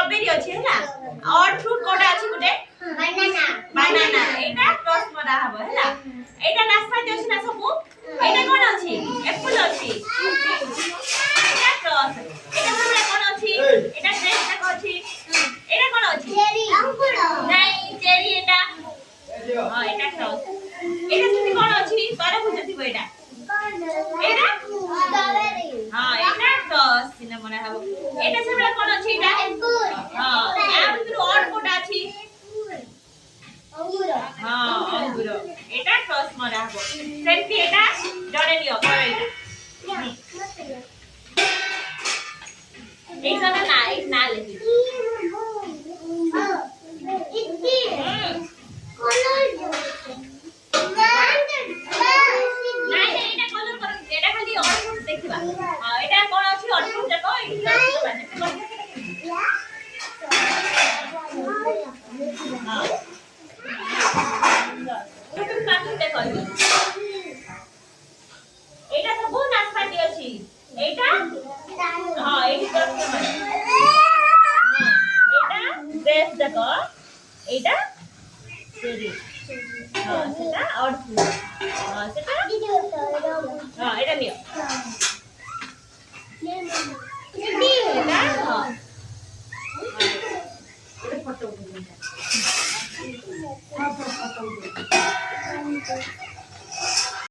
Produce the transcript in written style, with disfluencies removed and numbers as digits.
strawberry अछि हैला और फ्रूट कोटा अछि गुटे बनाना एटा क्रॉस मरा हबो हैला एटा नाशपाती अछि ना सबु एटा कोन अछि एप्पल अछि एटा क्रॉस एटा हमरा कोन अछि एटा ड्रेस तक अछि एटा कोन अछि चेरी अंगूर नहीं चेरी एटा हां एटा क्रॉस एटा सुनी कोन अछि तोरा बुझतिबो एटा एटा स्ट्रॉबेरी हां एटा क्रॉस सिना मरा हबो एटा हमरा कोन अछि एटा अंगूर हां आ भितर और कोटा अछि अंगूर हां अंगूर एटा क्रॉस मरा हबो सेमती एटा जड़े लियो कर एटा एक ना एक ना लेबी इत्ती कलर नहीं एटा कलर कर एटा खाली और फ्रूट देखिबा हां एटा कोन अछि और फ्रूट देखो एठी हां तुम काटू देखो एटा सब नाशपाती अछि एटा हां एठी कस्टमर हां एटा ड्रेस देखो एटा चेरी हां सेटा और फ्रूट हां सेटा हां एटा नियो